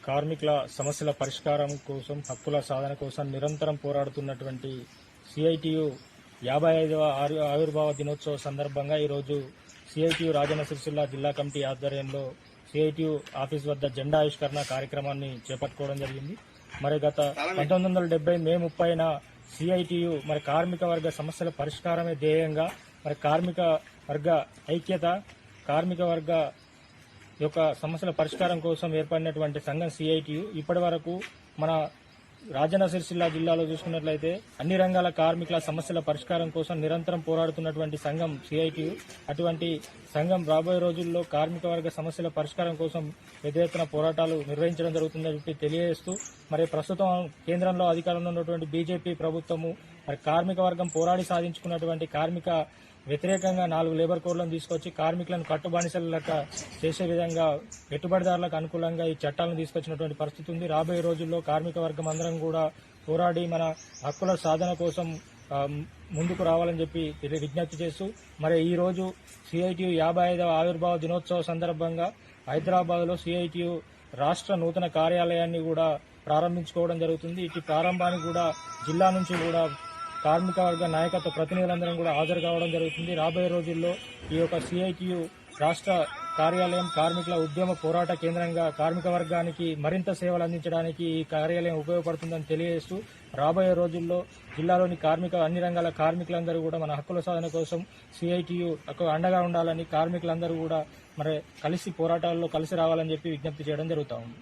కార్మికుల సమస్యల పరిష్కారం కోసం, హక్కుల సాధన కోసం నిరంతరం పోరాడుతున్నటువంటి సిఐటియు 55వ ఆవిర్భావ దినోత్సవ సందర్భంగా ఈరోజు సిఐటియు రాజన్న సిరిసిల్ల జిల్లా కమిటీ ఆధ్వర్యంలో సిఐటియు ఆఫీస్ వద్ద జెండా ఆవిష్కరణ కార్యక్రమాన్ని చేపట్టుకోవడం జరిగింది. మరి గత 1970 మే 30న సిఐటియు కార్మిక వర్గ సమస్యల పరిష్కారమే ధ్యేయంగా కార్మిక వర్గ ఐక్యత, కార్మిక వర్గ యొక్క సమస్యల పరిష్కారం కోసం ఏర్పడినటువంటి సంఘం సిఐటియు ఇప్పటి వరకు మన రాజన్న సిరిసిల్ల జిల్లాలో చూసుకున్నట్లయితే అన్ని రంగాల కార్మికుల సమస్యల పరిష్కారం కోసం నిరంతరం పోరాడుతున్నటువంటి సంఘం సిఐటియు. అటువంటి సంఘం రాబోయే రోజుల్లో కార్మిక వర్గ సమస్యల పరిష్కారం కోసం పెద్ద ఎత్తున పోరాటాలు నిర్వహించడం జరుగుతుందని చెప్పి తెలియజేస్తూ, ప్రస్తుతం కేంద్రంలో అధికారంలో ఉన్నటువంటి బీజేపీ ప్రభుత్వము కార్మిక వర్గం పోరాడి సాధించుకున్నటువంటి కార్మిక వ్యతిరేకంగా 4 లేబర్ కోడ్లను తీసుకొచ్చి కార్మికులను కట్టుబానిసల లెక్క చేసే విధంగా పెట్టుబడిదారులకు అనుకూలంగా ఈ చట్టాలను తీసుకొచ్చినటువంటి పరిస్థితి ఉంది. రాబోయే రోజుల్లో కార్మిక వర్గం అందరం కూడా పోరాడి మన హక్కుల సాధన కోసం ముందుకు రావాలని చెప్పి విజ్ఞప్తి చేస్తూ, ఈ రోజు సిఐటియు 55వ ఆవిర్భావ దినోత్సవ సందర్భంగా హైదరాబాద్లో సిఐటియు రాష్ట్ర నూతన కార్యాలయాన్ని కూడా ప్రారంభించుకోవడం జరుగుతుంది. ఇటు ప్రారంభానికి కూడా జిల్లా నుంచి కూడా కార్మిక వర్గ నాయకత్వ ప్రతినిధులందరం కూడా హాజరు కావడం జరుగుతుంది. రాబోయే రోజుల్లో ఈ యొక్క సిఐటియు రాష్ట్ర కార్యాలయం కార్మికుల ఉద్యమ పోరాట కేంద్రంగా కార్మిక వర్గానికి మరింత సేవలు అందించడానికి ఈ కార్యాలయం ఉపయోగపడుతుందని తెలియజేస్తూ, రాబోయే రోజుల్లో జిల్లాలోని అన్ని రంగాల కార్మికులందరూ కూడా మన హక్కుల సాధన కోసం సిఐటియు అండగా ఉండాలని, కార్మికులందరూ కూడా కలిసి పోరాటాల్లో కలిసి రావాలని చెప్పి విజ్ఞప్తి చేయడం జరుగుతూ ఉంది.